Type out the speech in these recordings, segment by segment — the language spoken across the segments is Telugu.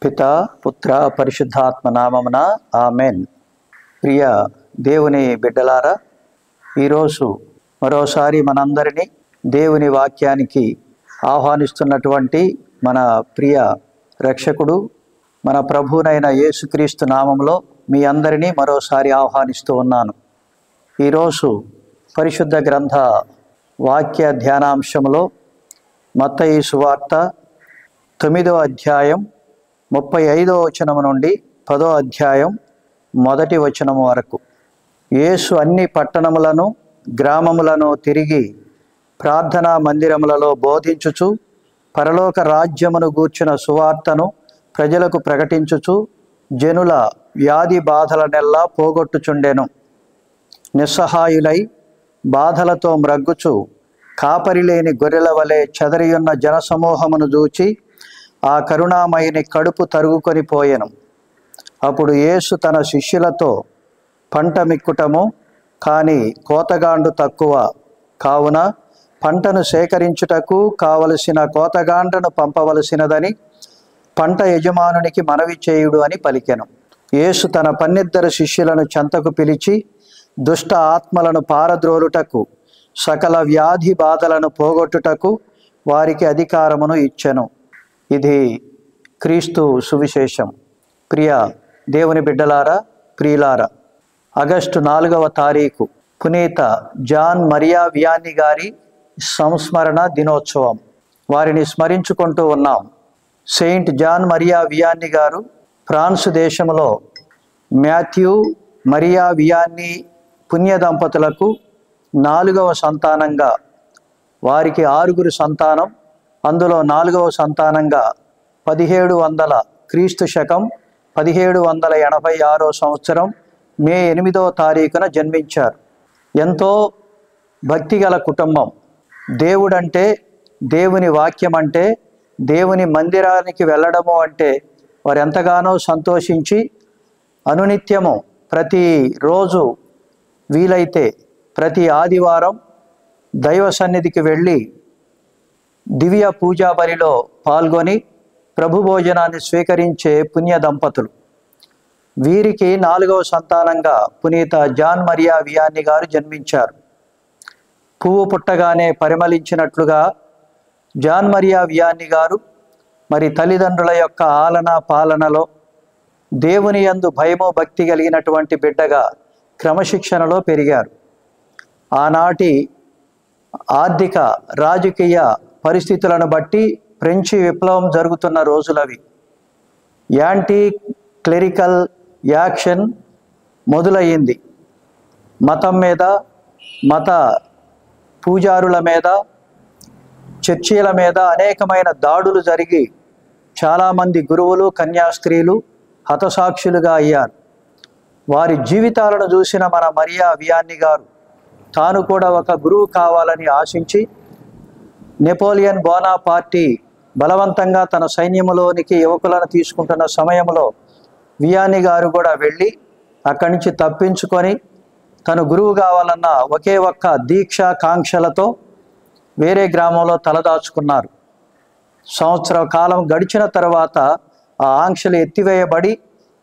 పితా పుత్ర పరిశుద్ధాత్మ నామమున ఆమెన్. ప్రియ దేవుని బిడ్డలారా, ఈరోజు మరోసారి మనందరినీ దేవుని వాక్యానికి ఆహ్వానిస్తున్నటువంటి మన ప్రియ రక్షకుడు మన ప్రభువునైన యేసుక్రీస్తు నామములో మీ అందరినీ మరోసారి ఆహ్వానిస్తూ ఉన్నాను. ఈరోజు పరిశుద్ధ గ్రంథ వాక్య ధ్యానాంశంలో మత్తయి సువార్త 9వ అధ్యాయం 35వ వచనము నుండి 10వ అధ్యాయం 1వ వచనము వరకు. యేసు అన్ని పట్టణములను గ్రామములను తిరిగి ప్రార్థనా మందిరములలో బోధించుచు పరలోక రాజ్యమును గూర్చిన సువార్తను ప్రజలకు ప్రకటించుచు జనుల వ్యాధి బాధలనెల్లా పోగొట్టుచుండెను. నిస్సహాయులై బాధలతో మ్రగ్గుచు కాపరి లేని గొర్రెల వలె చెదరియున్న జనసమూహమును చూచి ఆ కరుణామయుని కడుపు తరుగుకొని పోయెను. అప్పుడు యేసు తన శిష్యులతో, పంట మిక్కుటము కానీ కోతగాండు తక్కువ, కావున పంటను సేకరించుటకు కావలసిన కోతగాండ్రను పంపవలసినదని పంట యజమానునికి మనవి చేయుడు అని పలికెను. యేసు తన 12 శిష్యులను చెంతకు పిలిచి దుష్ట ఆత్మలను పారద్రోలుటకు సకల వ్యాధి బాధలను పోగొట్టుటకు వారికి అధికారమును ఇచ్చెను. ఇది క్రీస్తు సువిశేషం. ప్రియ దేవుని బిడ్డలారా, ప్రియులారా, ఆగస్టు 4వ తారీఖు పునీత జాన్ మరియా వియానీ గారి సంస్మరణ దినోత్సవం. వారిని స్మరించుకుంటూ ఉన్నాం. సెయింట్ జాన్ మరియా వియానీ గారు ఫ్రాన్స్ దేశంలో మాథ్యూ మరియా వియానీ పుణ్య దంపతులకు 4వ సంతానంగా, వారికి 6 సంతానం, అందులో 4వ సంతానంగా 1700 క్రీస్తు శకం 1786 సంవత్సరం మే 8వ తారీఖున జన్మించారు. ఎంతో భక్తిగల కుటుంబం. దేవుడంటే, దేవుని వాక్యం అంటే, దేవుని మందిరానికి వెళ్ళడము అంటే వారు ఎంతగానో సంతోషించి అనునిత్యము ప్రతిరోజు వీలైతే ప్రతి ఆదివారం దైవ సన్నిధికి వెళ్ళి దివ్య పూజా బలిలో పాల్గొని ప్రభు భోజనాన్ని స్వీకరించే పుణ్య దంపతులు. వీరికి 4వ సంతానంగా పునీత జాన్ మరియా వియానీ గారు జన్మించారు. పువ్వు పుట్టగానే పరిమళించినట్లుగా జాన్ మరియా వియానీ గారు మరి తల్లిదండ్రుల యొక్క ఆలన పాలనలో దేవుని యందు భయము భక్తి కలిగినటువంటి బిడ్డగా క్రమశిక్షణలో పెరిగారు. ఆనాటి ఆర్థిక రాజకీయ పరిస్థితులను బట్టి ఫ్రెంచి విప్లవం జరుగుతున్న రోజులవి. యాంటీ క్లెరికల్ యాక్షన్ మొదలయ్యింది. మతం మీద, మత పూజారుల మీద, చర్చీల మీద అనేకమైన దాడులు జరిగి చాలామంది గురువులు, కన్యాస్త్రీలు హతసాక్షులుగా అయ్యారు. వారి జీవితాలను చూసిన మన మరియా వియానీ గారు తాను కూడా ఒక గురువు కావాలని ఆశించి నెపోలియన్ బోనాపార్టీ బలవంతంగా తన సైన్యములోనికి యువకులను తీసుకుంటున్న సమయంలో వియానీ గారు కూడా వెళ్ళి అక్కడి నుంచి తప్పించుకొని తను గురువు కావాలన్న ఒకే ఒక్క దీక్ష కాంక్షలతో వేరే గ్రామంలో తలదాచుకున్నారు. సంవత్సర కాలం గడిచిన తర్వాత ఆ ఆంక్షలు ఎత్తివేయబడి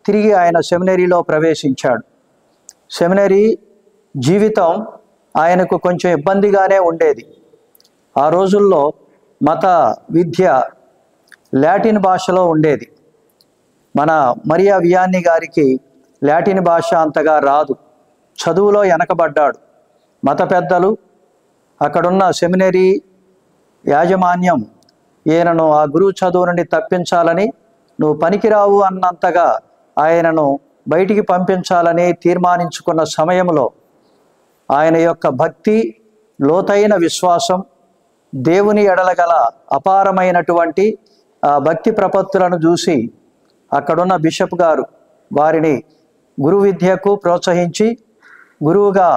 తిరిగి ఆయన సెమినరీలో ప్రవేశించాడు. సెమినరీ జీవితం ఆయనకు కొంచెం ఇబ్బందిగానే ఉండేది. ఆ రోజుల్లో మత విద్య లాటిన్ భాషలో ఉండేది. మన మరియా వియానీ గారికి లాటిన్ భాష అంతగా రాదు. చదువులో వెనకబడ్డాడు. మత పెద్దలు, అక్కడున్న సెమినరీ యాజమాన్యం ఈయనను ఆ గురువు చదువు నుండి తప్పించాలని, నువ్వు పనికిరావు అన్నంతగా ఆయనను బయటికి పంపించాలని తీర్మానించుకున్న సమయంలో ఆయన యొక్క భక్తి, లోతైన విశ్వాసం, దేవుని ఎడల గల అపారమైనటువంటి భక్తి ప్రపత్తులను చూసి అక్కడున్న బిషప్ గారు వారిని గురు విద్యకు ప్రోత్సహించి గురువుగా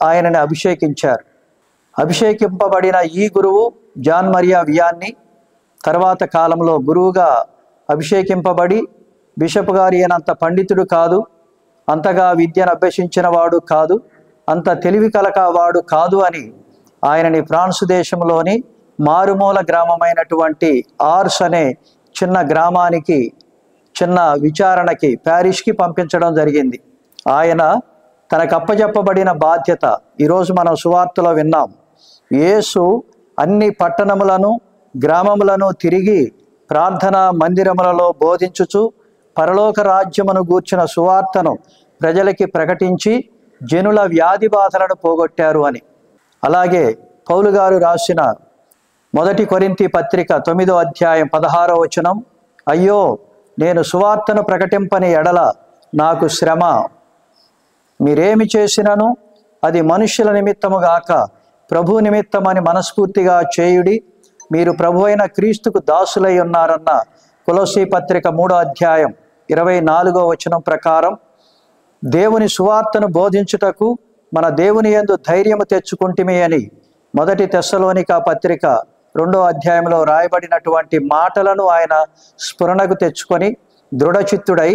ఆయనని అభిషేకించారు. అభిషేకింపబడిన ఈ గురువు జాన్ మరియా వియానీ తర్వాత కాలంలో గురువుగా అభిషేకింపబడి, బిషప్ గారు ఈయనంత పండితుడు కాదు, అంతగా విద్యను అభ్యసించిన వాడు కాదు, అంత తెలివి కలవాడు కాదు అని ఆయనని ఫ్రాన్స్ దేశంలోని మారుమూల గ్రామమైనటువంటి ఆర్స్ అనే చిన్న గ్రామానికి చిన్న విచారణకి ప్యారిస్కి పంపించడం జరిగింది. ఆయన తనకు అప్పచెప్పబడిన బాధ్యత ఈరోజు మనం సువార్తలో విన్నాం. యేసు అన్ని పట్టణములను గ్రామములను తిరిగి ప్రార్థనా మందిరములలో బోధించుచు పరలోక రాజ్యమును గూర్చిన సువార్తను ప్రజలకి ప్రకటించి జనుల వ్యాధి బాధలను పోగొట్టారు అని. అలాగే పౌలు గారు రాసిన 1 కొరింథీ పత్రిక 9వ అధ్యాయం 16వ వచనం, అయ్యో నేను సువార్తను ప్రకటింపని ఎడల నాకు శ్రమ. మీరేమి చేసినను అది మనుష్యుల నిమిత్తము గాక ప్రభు నిమిత్తమని మనస్ఫూర్తిగా చేయుడి. మీరు ప్రభు అయిన క్రీస్తుకు దాసులై ఉన్నారన్న కొలొస్సీ పత్రిక 3వ అధ్యాయం 24వ వచనం ప్రకారం దేవుని సువార్తను బోధించుటకు మన దేవుని యందు ధైర్యము తెచ్చుకుంటిమి అని 1 తెస్సలోనిక పత్రిక 2వ అధ్యాయంలో రాయబడినటువంటి మాటలను ఆయన స్ఫురణకు తెచ్చుకొని దృఢచిత్తుడై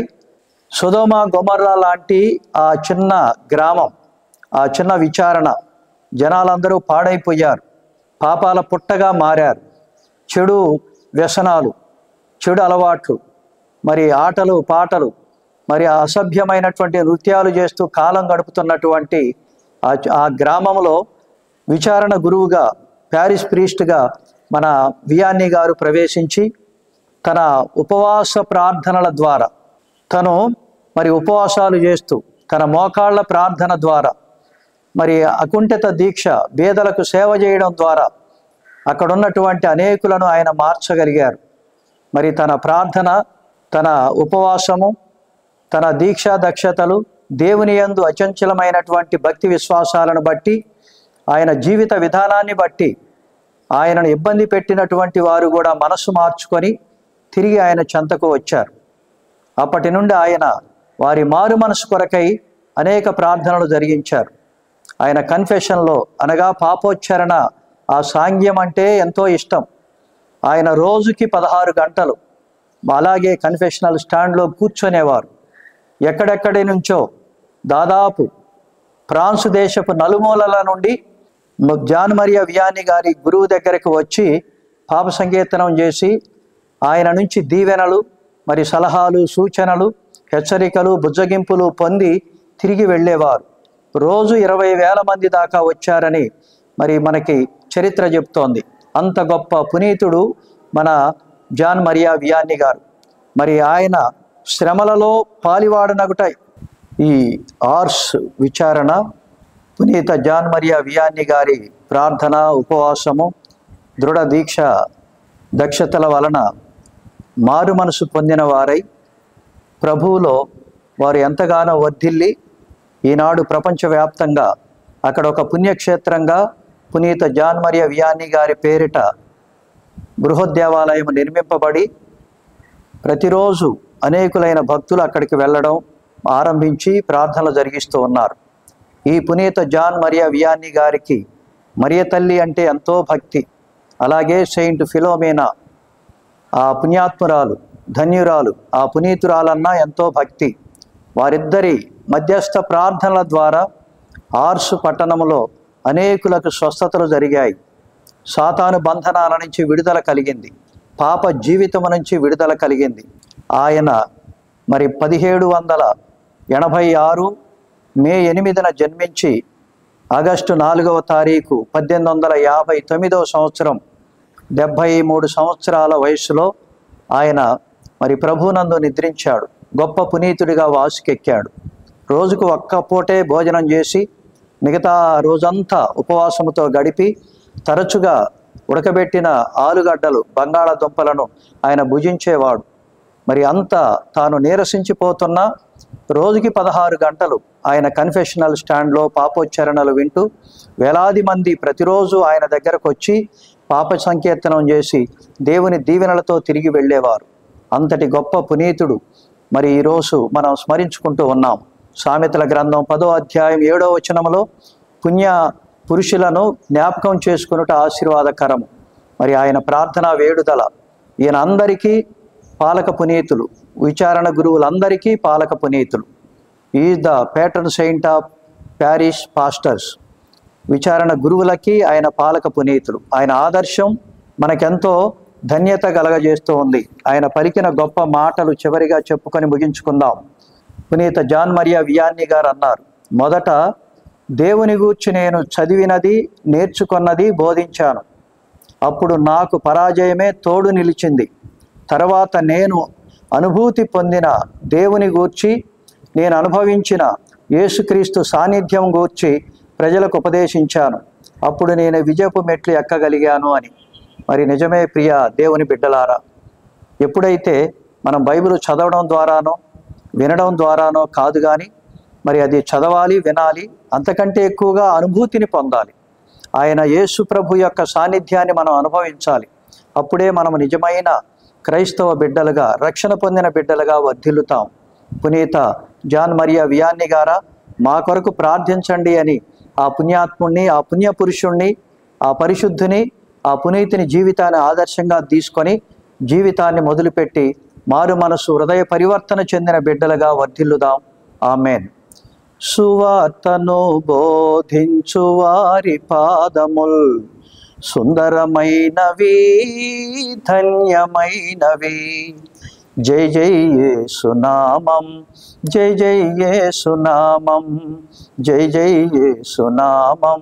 సొదొమ గొమొర్రా లాంటి ఆ చిన్న గ్రామం, ఆ చిన్న విచారణ, జనాలందరూ పాడైపోయారు, పాపాల పుట్టగా మారారు, చెడు వ్యసనాలు, చెడు అలవాట్లు, మరి ఆటలు పాటలు, మరి అసభ్యమైనటువంటి నృత్యాలు చేస్తూ కాలం గడుపుతున్నటువంటి ఆ గ్రామంలో విచారణ గురువుగా, ప్యారిస్ ప్రీస్ట్గా మన వియాన్నీ గారు ప్రవేశించి తన ఉపవాస ప్రార్థనల ద్వారా, తను మరి ఉపవాసాలు చేస్తూ తన మోకాళ్ళ ప్రార్థన ద్వారా, మరి అకుంఠిత దీక్ష, బేదలకు సేవ చేయడం ద్వారా అక్కడ ఉన్నటువంటి అనేకులను ఆయన మార్చగలిగారు. మరి తన ప్రార్థన, తన ఉపవాసము, తన దీక్షా దక్షతలు, దేవుని యందు అచంచలమైనటువంటి భక్తి విశ్వాసాలను బట్టి, ఆయన జీవిత విధానాన్ని బట్టి ఆయనను ఇబ్బంది పెట్టినటువంటి వారు కూడా మనసు మార్చుకొని తిరిగి ఆయన చెంతకు వచ్చారు. అప్పటి నుండి ఆయన వారి మారు మనసు కొరకై అనేక ప్రార్థనలు జరిగించారు. ఆయన కన్ఫెషన్లో, అనగా పాపోచ్చారణ, ఆ సాంగ్యం అంటే ఎంతో ఇష్టం. ఆయన రోజుకి 16 గంటలు అలాగే కన్ఫెషనల్ స్టాండ్లో కూర్చునేవారు. ఎక్కడెక్కడి నుంచో దాదాపు ఫ్రాన్స్ దేశపు నలుమూలల నుండి జాన్ మరియా వియానీ గారి గురువు దగ్గరకు వచ్చి పాప సంకీర్తనం చేసి ఆయన నుంచి దీవెనలు, మరి సలహాలు, సూచనలు, హెచ్చరికలు, బుజ్జగింపులు పొంది తిరిగి వెళ్ళేవారు. రోజు 20,000 మంది దాకా వచ్చారని మరి మనకి చరిత్ర చెప్తోంది. అంత గొప్ప పునీతుడు మన జాన్ మరియా వియానీ గారు. మరి ఆయన శ్రమలలో పాలివాడనగుట ఈ ఆర్స్ విచారణ, పునీత జాన్ మరియా వియానీ గారి ప్రార్థన, ఉపవాసము, దృఢ దీక్ష దక్షతల వలన మారు మనసు పొందిన వారై ప్రభువులో వారు ఎంతగానో వర్ధిల్లి ఈనాడు ప్రపంచవ్యాప్తంగా అక్కడ ఒక పుణ్యక్షేత్రంగా పునీత జాన్ మరియా వియానీ గారి పేరిట బృహద్దేవాలయం నిర్మింపబడి ప్రతిరోజు అనేకులైన భక్తులు అక్కడికి వెళ్ళడం ఆరంభించి ప్రార్థనలు జరిగిస్తూ ఉన్నారు. ఈ పునీత జాన్ మరియా వియానీ గారికి మరియ తల్లి అంటే ఎంతో భక్తి. అలాగే సెయింట్ ఫిలోమేనా, ఆ పుణ్యాత్మురాలు, ధన్యురాలు, ఆ పునీతురాలన్నా ఎంతో భక్తి. వారిద్దరి మధ్యస్థ ప్రార్థనల ద్వారా ఆర్సు పట్టణంలో అనేకులకు స్వస్థతలు జరిగాయి. సాతాను బంధనాల నుంచి విడుదల కలిగింది, పాప జీవితం నుంచి విడుదల కలిగింది. ఆయన మరి 1786 మే 8న జన్మించి ఆగస్టు 4వ తారీఖు 1859వ సంవత్సరం 73 సంవత్సరాల వయసులో ఆయన మరి ప్రభునందు నిద్రించాడు. గొప్ప పునీతుడిగా వాసుకెక్కాడు. రోజుకు ఒక్క పూటే భోజనం చేసి మిగతా రోజంతా ఉపవాసముతో గడిపి తరచుగా ఉడకబెట్టిన ఆలుగడ్డలు, బంగాళాదుంపలను ఆయన భుజించేవాడు. మరి అంతా తాను నీరసించిపోతున్నా రోజుకి 16 గంటలు ఆయన కన్ఫెషనల్ స్టాండ్లో పాపోచ్చారణలు వింటూ వేలాది మంది ప్రతిరోజు ఆయన దగ్గరకు వచ్చి పాప సంకీర్తనం చేసి దేవుని దీవెనలతో తిరిగి వెళ్ళేవారు. అంతటి గొప్ప పునీతుడు మరి ఈరోజు మనం స్మరించుకుంటూ ఉన్నాం. సామెతల గ్రంథం 10వ అధ్యాయం 7వ వచనంలో పుణ్య పురుషులను జ్ఞాపకం చేసుకునుట ఆశీర్వాదకరము. మరి ఆయన ప్రార్థనా వేడుదల, ఈయన అందరికీ పాలక పునీతులు, విచారణ గురువులందరికీ పాలక పునీతులు. Is the patron saint of parish pastors. విచారణ గురువులకి ఆయన పాలక పునీతులు. ఆయన ఆదర్శం మనకెంతో ధన్యత కలగజేస్తూ ఉంది. ఆయన పలికిన గొప్ప మాటలు చివరిగా చెప్పుకొని ముగించుకుందాం. పునీత జాన్ మరియా వియాన్ని గారు అన్నారు, మొదట దేవుని గూర్చి నేను చదివినది, నేర్చుకున్నది బోధించాను. అప్పుడు నాకు పరాజయమే తోడు నిలిచింది. తర్వాత నేను అనుభూతి పొందిన దేవుని గూర్చి, నేను అనుభవించిన యేసుక్రీస్తు సాన్నిధ్యం గూర్చి ప్రజలకు ఉపదేశించాను. అప్పుడు నేను విజయపు మెట్లు ఎక్కగలిగాను అని. మరి నిజమే ప్రియ దేవుని బిడ్డలారా, ఎప్పుడైతే మనం బైబిల్ చదవడం ద్వారానో వినడం ద్వారానో కాదు, కానీ మరి అది చదవాలి, వినాలి, అంతకంటే ఎక్కువగా అనుభూతిని పొందాలి. ఆయన యేసు ప్రభు యొక్క సాన్నిధ్యాన్ని మనం అనుభవించాలి. అప్పుడే మనం నిజమైన క్రైస్తవ బిడ్డలుగా, రక్షణ పొందిన బిడ్డలుగా వర్ధిల్లుతాం. పునీత జాన్ మరియా వియాన్ని గారా, మా కొరకు ప్రార్థించండి అని ఆ పుణ్యాత్ముణ్ణి, ఆ పుణ్యపురుషుణ్ణి, ఆ పరిశుద్ధుని, ఆ పునీతిని జీవితాన్ని ఆదర్శంగా తీసుకొని జీవితాన్ని మొదలుపెట్టి మారు మనసు, హృదయ పరివర్తన చెందిన బిడ్డలుగా వర్ధిల్లుదాం. ఆమెన్. సువార్తను బోధించు వారి పాదముల్ సుందరమైనవి, ధన్యమైనవి. జై జై యేసునామం, జై జై యేసునామం, జై జై యేసునామం,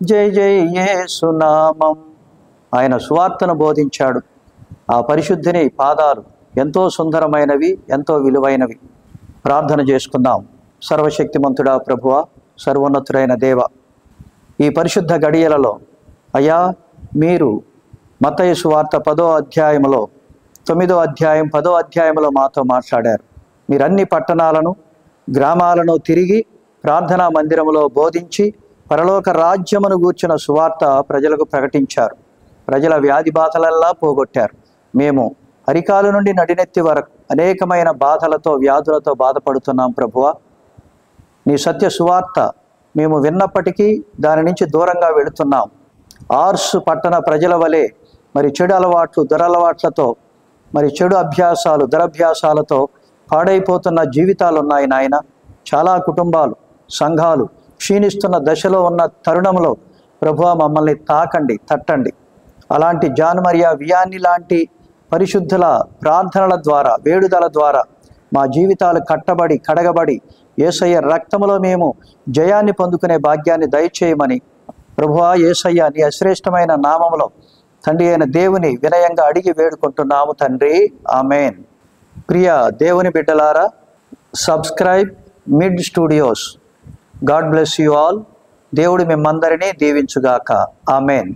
జై జై యేసునామం. ఆయన సువార్తను బోధించాడు. ఆ పరిశుద్ధిని పాదాలు ఎంతో సుందరమైనవి, ఎంతో విలువైనవి. ప్రార్థన చేసుకుందాం. సర్వశక్తిమంతుడా ప్రభువా, సర్వోన్నతుడైన దేవ, ఈ పరిశుద్ధ గడియలలో అయ్యా, మీరు మత్తయి సువార్త 10వ అధ్యాయంలో 9వ అధ్యాయం 10వ అధ్యాయంలో మాతో మాట్లాడారు. మీరు అన్ని పట్టణాలను, గ్రామాలను తిరిగి ప్రార్థనా మందిరములో బోధించి పరలోక రాజ్యమును గూర్చిన సువార్త ప్రజలకు ప్రకటించారు. ప్రజల వ్యాధి బాధలల్లా పోగొట్టారు. మేము అరికాలు నుండి నడినెత్తి వరకు అనేకమైన బాధలతో, వ్యాధులతో బాధపడుతున్నాం ప్రభువా. నీ సత్య సువార్త మేము విన్నప్పటికీ దాని నుంచి దూరంగా వెళుతున్నాం. ఆర్సు పట్టణ ప్రజల వలె మరి చెడు అలవాట్లు, దురలవాట్లతో, మరి చెడు అభ్యాసాలు, దురభ్యాసాలతో పాడైపోతున్న జీవితాలు ఉన్నాయి నాయన. చాలా కుటుంబాలు, సంఘాలు క్షీణిస్తున్న దశలో ఉన్న తరుణంలో ప్రభువా మమ్మల్ని తాకండి, తట్టండి. అలాంటి జాన్ మరియా వియాన్ని లాంటి పరిశుద్ధుల ప్రార్థనల ద్వారా, వేడుదల ద్వారా మా జీవితాలు కట్టబడి, కడగబడి యేసయ్య రక్తములో మేము జయాన్ని పొందుకునే భాగ్యాన్ని దయచేయమని ప్రభువా యేసయ్య నీ అశ్రేష్టమైన నామములో తండ్రి అయిన దేవుని వినయంగా అడిగి వేడుకుంటున్నాము తండ్రి. ఆమెన్. ప్రియ దేవుని బిడ్డలారా, subscribe mid studios. God bless you all. దేవుడు మిమ్మందరినీ దీవించుగాక. ఆమెన్.